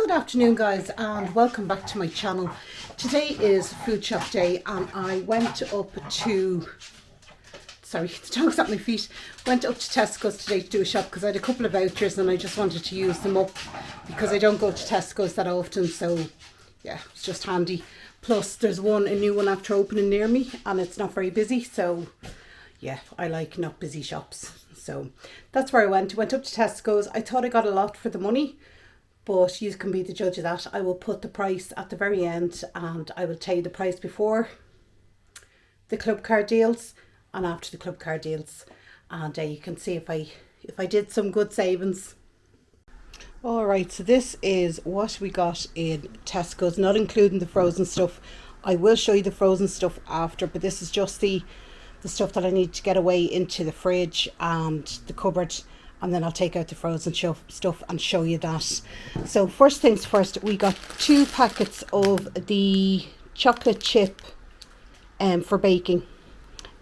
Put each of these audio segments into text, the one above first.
Good afternoon guys and welcome back to my channel. Today is food shop day and I went up to, sorry the dog's at my feet, went up to Tesco's today to do a shop because I had a couple of vouchers and I just wanted to use them up because I don't go to Tesco's that often, so yeah, it's just handy. Plus there's a new one after opening near me and it's not very busy, so yeah, I like not busy shops. So that's where I went up to Tesco's. I thought I got a lot for the money, but you can be the judge of that. I will put the price at the very end and I will tell you the price before the club card deals and after the club card deals, and you can see if I did some good savings. Alright, so this is what we got in Tesco's, not including the frozen stuff. I will show you the frozen stuff after, but this is just the stuff that I need to get away into the fridge and the cupboard, and then I'll take out the frozen stuff and show you that. So first things first, we got 2 packets of the chocolate chip for baking.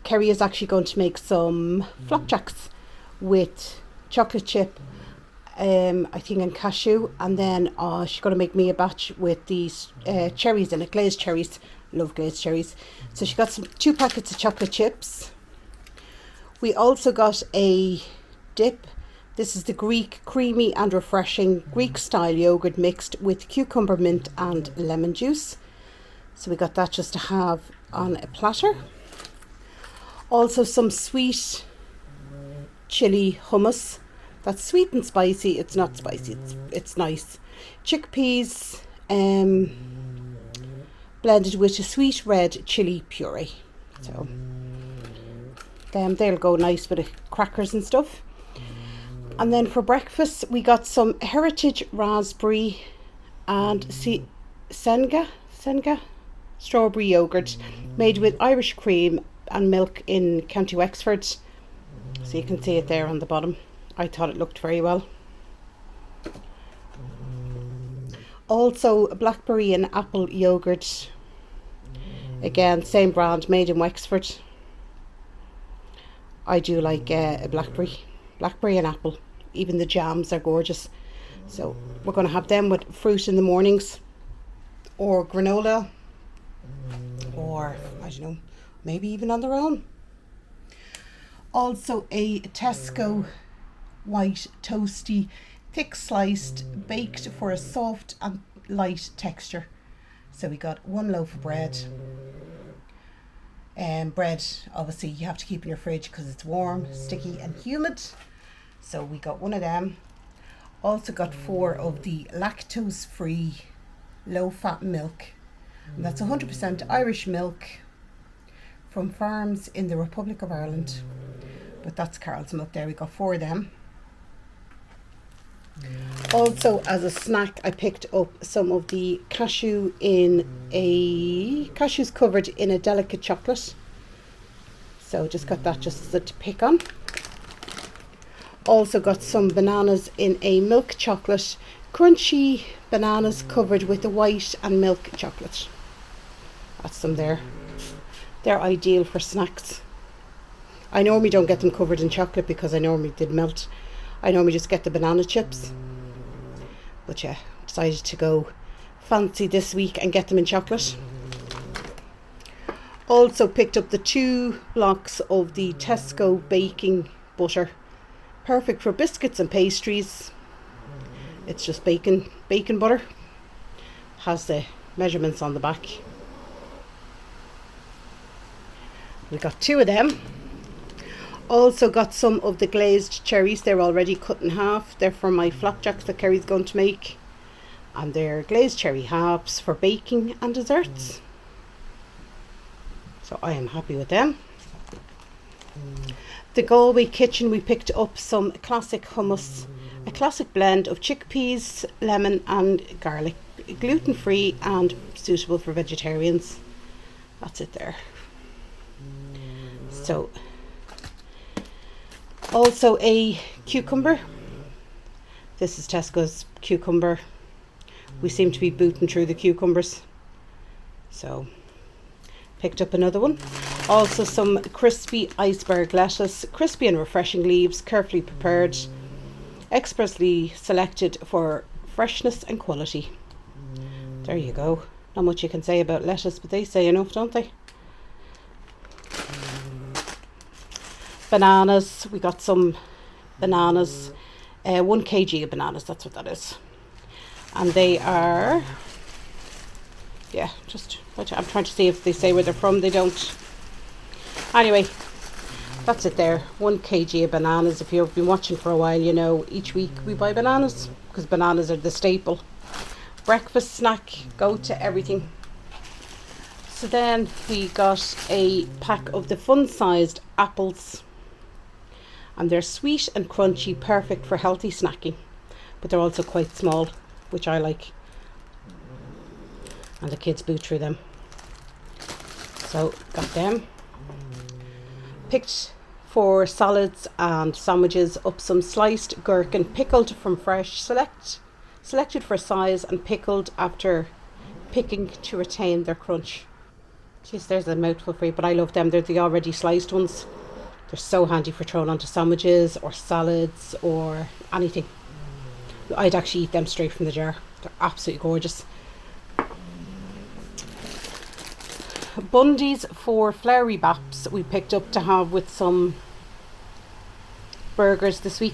Kerry is actually going to make some flapjacks with chocolate chip, I think, and cashew, and then she's going to make me a batch with these cherries in it, glazed cherries. Love glazed cherries. So she got 2 packets of chocolate chips. We also got a dip. This is the Greek creamy and refreshing Greek style yogurt mixed with cucumber, mint and lemon juice. So we got that just to have on a platter. Also some sweet chili hummus. That's sweet and spicy. It's not spicy, it's nice. Chickpeas blended with a sweet red chili puree. So they'll go nice with the crackers and stuff. And then for breakfast we got some heritage raspberry and senga strawberry yogurt made with Irish cream and milk in County Wexford. So you can see it there on the bottom. I thought it looked very well. Also blackberry and apple yogurt, again same brand, made in Wexford. I do like a blackberry and apple. Even the jams are gorgeous. So we're going to have them with fruit in the mornings, or granola, or I don't know, maybe even on their own. Also a Tesco white toasty, thick sliced, baked for a soft and light texture. So we got 1 loaf of bread. Bread obviously you have to keep in your fridge because it's warm, sticky and humid. So we got 1 of them. Also got 4 of the lactose free low fat milk, and that's 100% Irish milk from farms in the Republic of Ireland, but that's Carol's milk there. We got 4 of them. Also as a snack I picked up some of the cashews covered in a delicate chocolate. So just got that just to pick on. Also got some bananas in a milk chocolate, crunchy bananas covered with the white and milk chocolate. That's them there. They're ideal for snacks. I normally don't get them covered in chocolate because I normally did melt. I normally just get the banana chips, but yeah, decided to go fancy this week and get them in chocolate. Also picked up the 2 blocks of the Tesco baking butter, perfect for biscuits and pastries. It's just bacon butter, has the measurements on the back. We got 2 of them. Also got some of the glazed cherries. They're already cut in half. They're for my flapjacks that Kerry's going to make, and they're glazed cherry halves for baking and desserts. So I am happy with them. The Galway kitchen, we picked up some classic hummus, a classic blend of chickpeas, lemon and garlic, gluten free and suitable for vegetarians. That's it there. So also a cucumber. This is Tesco's cucumber. We seem to be booting through the cucumbers, so picked up another one. Also some crispy iceberg lettuce, crispy and refreshing leaves, carefully prepared, expressly selected for freshness and quality. There you go. Not much you can say about lettuce, but they say enough, don't they? Bananas. We got some bananas. 1 kg of bananas, that's what that is. And they are, yeah, just, I'm trying to see if they say where they're from. They don't. Anyway, that's it there. 1 kg of bananas. If you've been watching for a while, you know, each week we buy bananas because bananas are the staple. Breakfast snack, go to everything. So then we got a pack of the fun-sized apples. And they're sweet and crunchy, perfect for healthy snacking. But they're also quite small, which I like. And the kids boot through them. So, got them. Picked for salads and sandwiches up some sliced gherkin, pickled from fresh. Selected for size and pickled after picking to retain their crunch. Jeez, there's a mouthful for you, but I love them. They're the already sliced ones. They're so handy for throwing onto sandwiches or salads or anything. I'd actually eat them straight from the jar. They're absolutely gorgeous. Bundies for floury baps we picked up to have with some burgers this week.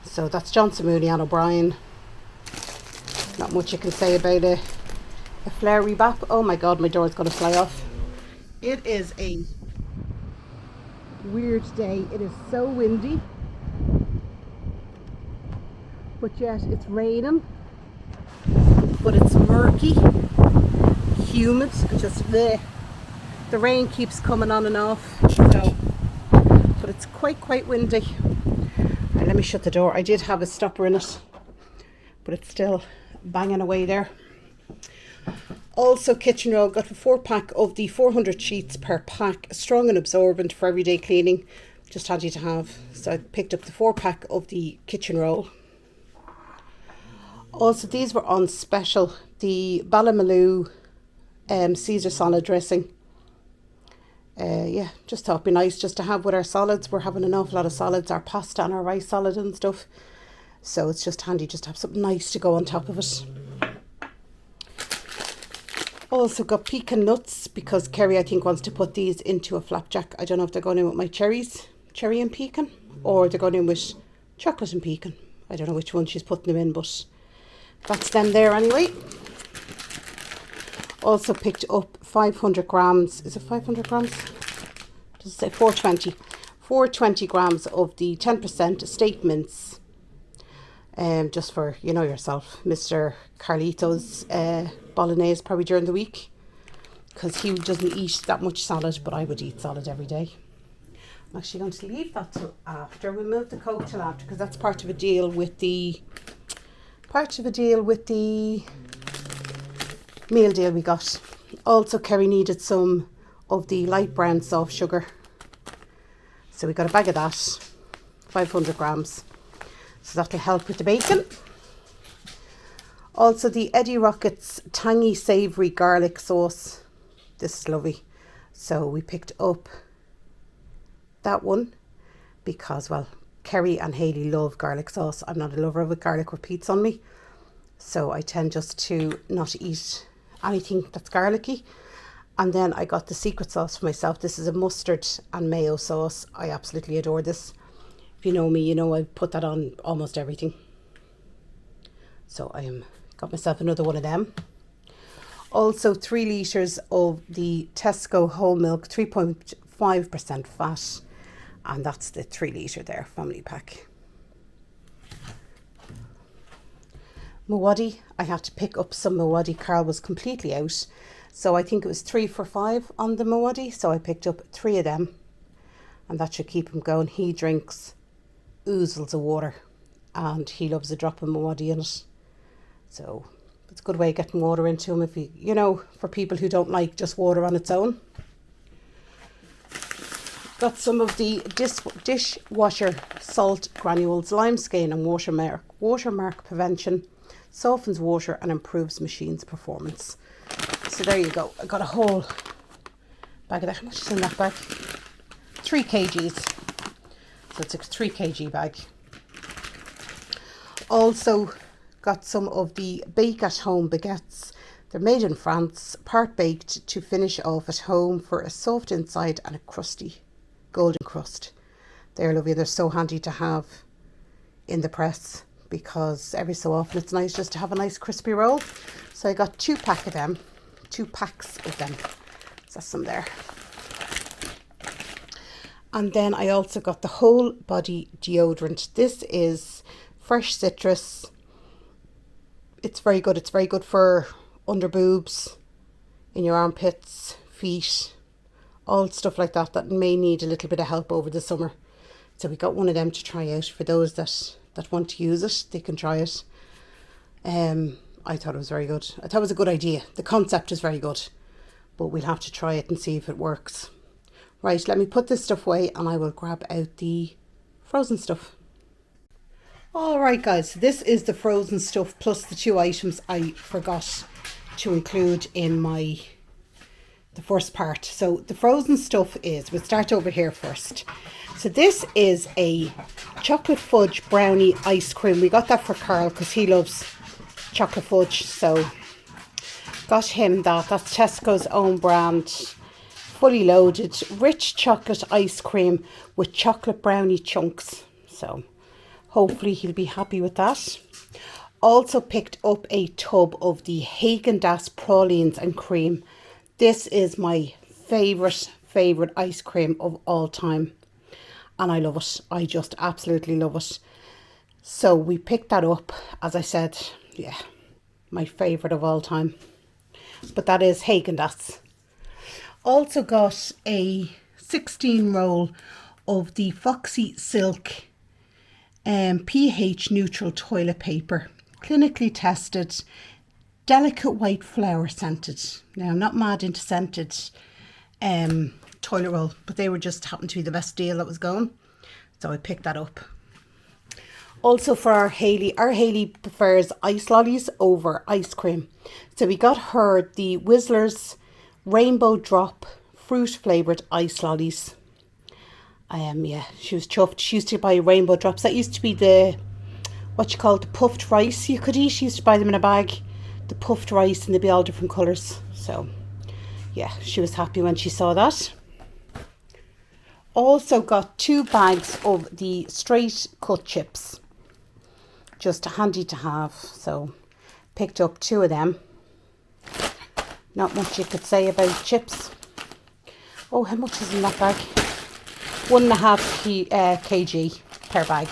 So that's Johnson, Mooney and O'Brien. Not much you can say about a floury bap. Oh my god, my door's going to fly off. It is a weird day. It is so windy, but yet it's raining, but it's murky, humid, and just the rain keeps coming on and off. So, but it's quite windy. And let me shut the door. I did have a stopper in it, but it's still banging away there. Also, kitchen roll, got a 4-pack of the 400 sheets per pack, strong and absorbent for everyday cleaning, just handy to have. So I picked up the 4-pack of the kitchen roll. Also, these were on special, the Ballymaloe Caesar salad dressing. Yeah, just thought it'd be nice just to have with our salads. We're having an awful lot of salads, our pasta and our rice salad and stuff. So it's just handy just to have something nice to go on top of it. Also got pecan nuts because Kerry, I think, wants to put these into a flapjack. I don't know if they're going in with my cherry and pecan, or they're going in with chocolate and pecan. I don't know which one she's putting them in, but that's them there anyway. Also picked up 500 grams. Is it 500 grams? Does it say 420? 420 grams of the 10% estate mince. Just for, you know yourself, Mr. Carlito's bolognese probably during the week, because he doesn't eat that much salad, but I would eat salad every day. I'm actually going to leave that till after. We'll move the Coke till after, because that's part of a deal with the meal deal we got. Also, Kerry needed some of the light brown soft sugar, so we got a bag of that, 500 grams. So that'll help with the bacon. Also, the Eddie Rockets tangy savoury garlic sauce. This is lovely. So we picked up that one because, well, Kerry and Hayley love garlic sauce. I'm not a lover of it. Garlic repeats on me. So I tend just to not eat anything that's garlicky. And then I got the secret sauce for myself. This is a mustard and mayo sauce. I absolutely adore this. If you know me, you know I put that on almost everything. So got myself another one of them. Also 3 litres of the Tesco whole milk, 3.5% fat. And that's the 3 litre there, family pack. Muad'Dib, I had to pick up some Muad'Dib. Carl was completely out. So I think it was 3 for $5 on the Muad'Dib. So I picked up 3 of them. And that should keep him going. He drinks oozles of water, and he loves a drop of Muad'Dib in it. So it's a good way of getting water into him, if you know, for people who don't like just water on its own. Got some of the dishwasher salt granules, lime stain and watermark prevention, softens water and improves machine's performance. So there you go. I got a whole bag of that. How much is in that bag? 3 kgs. So it's a 3 kg bag. Also got some of the bake at home baguettes. They're made in France, part baked to finish off at home for a soft inside and a crusty golden crust. They're lovely. They're so handy to have in the press because every so often it's nice just to have a nice crispy roll. So I got 2 packs of them. So that's some there. And then I also got the whole body deodorant. This is fresh citrus. It's very good. It's very good for under boobs, in your armpits, feet, all stuff like that that may need a little bit of help over the summer. So we got one of them to try out for those that want to use it. They can try it. I thought it was very good. I thought it was a good idea. The concept is very good, but we'll have to try it and see if it works. Right, let me put this stuff away and I will grab out the frozen stuff. All right, guys, so this is the frozen stuff plus the 2 items I forgot to include in the first part. So the frozen stuff is, we'll start over here first. So this is a chocolate fudge brownie ice cream. We got that for Carl because he loves chocolate fudge. So got him that. That's Tesco's own brand. Fully loaded. Rich chocolate ice cream with chocolate brownie chunks. So hopefully he'll be happy with that. Also picked up a tub of the Haagen-Dazs pralines and cream. This is my favourite ice cream of all time. And I love it. I just absolutely love it. So we picked that up. As I said, yeah, my favourite of all time. But that is Haagen-Dazs. Also got a 16 roll of the Foxy Silk pH neutral toilet paper. Clinically tested, delicate white flower scented. Now I'm not mad into scented toilet roll, but they were just happened to be the best deal that was going. So I picked that up. Also for our Hayley prefers ice lollies over ice cream. So we got her the Whistler's Rainbow Drop fruit flavoured ice lollies. Yeah, she was chuffed. She used to buy rainbow drops. That used to be the, what you call it, the puffed rice you could eat. She used to buy them in a bag, the puffed rice, and they'd be all different colours. So yeah, she was happy when she saw that. Also got 2 bags of the straight cut chips. Just handy to have. So picked up 2 of them. Not much you could say about chips. Oh, how much is in that bag? 1.5 kg per bag.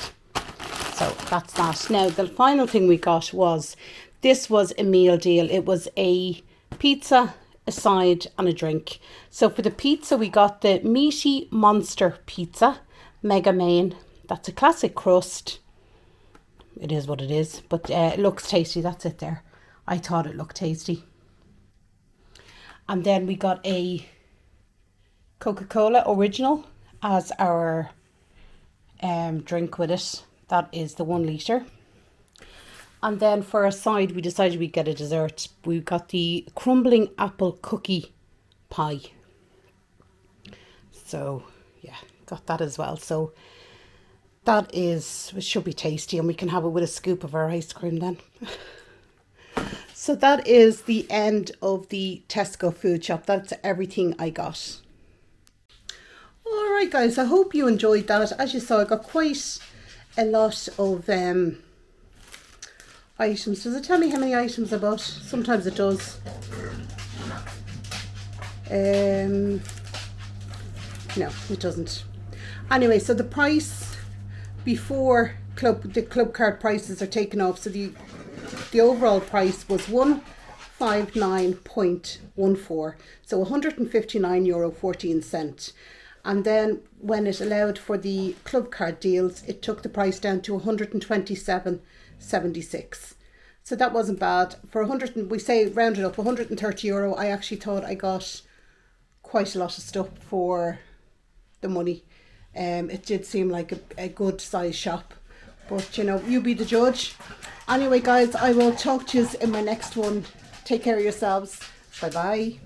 So that's that. Now the final thing we got was, this was a meal deal. It was a pizza, a side and a drink. So for the pizza we got the meaty monster pizza, mega main. That's a classic crust. It is what it is, but it looks tasty. That's it there. I thought it looked tasty. And then we got a Coca-Cola original as our drink with it. That is the 1 litre. And then for a side we decided we'd get a dessert. We got the crumbling apple cookie pie. So yeah, got that as well. So that is, it should be tasty, and we can have it with a scoop of our ice cream then. So that is the end of the Tesco food shop. That's everything I got. Alright guys, I hope you enjoyed that. As you saw, I got quite a lot of items. Does it tell me how many items I bought? Sometimes it does. No, it doesn't. Anyway, so the price before the club card prices are taken off. So the overall price was €159.14. So €159.14. And then when it allowed for the club card deals, it took the price down to €127.76. So that wasn't bad. For 100, we say rounded up, €130, I actually thought I got quite a lot of stuff for the money. It did seem like a good size shop, but you know, you be the judge. Anyway guys, I will talk to you in my next one. Take care of yourselves. Bye bye.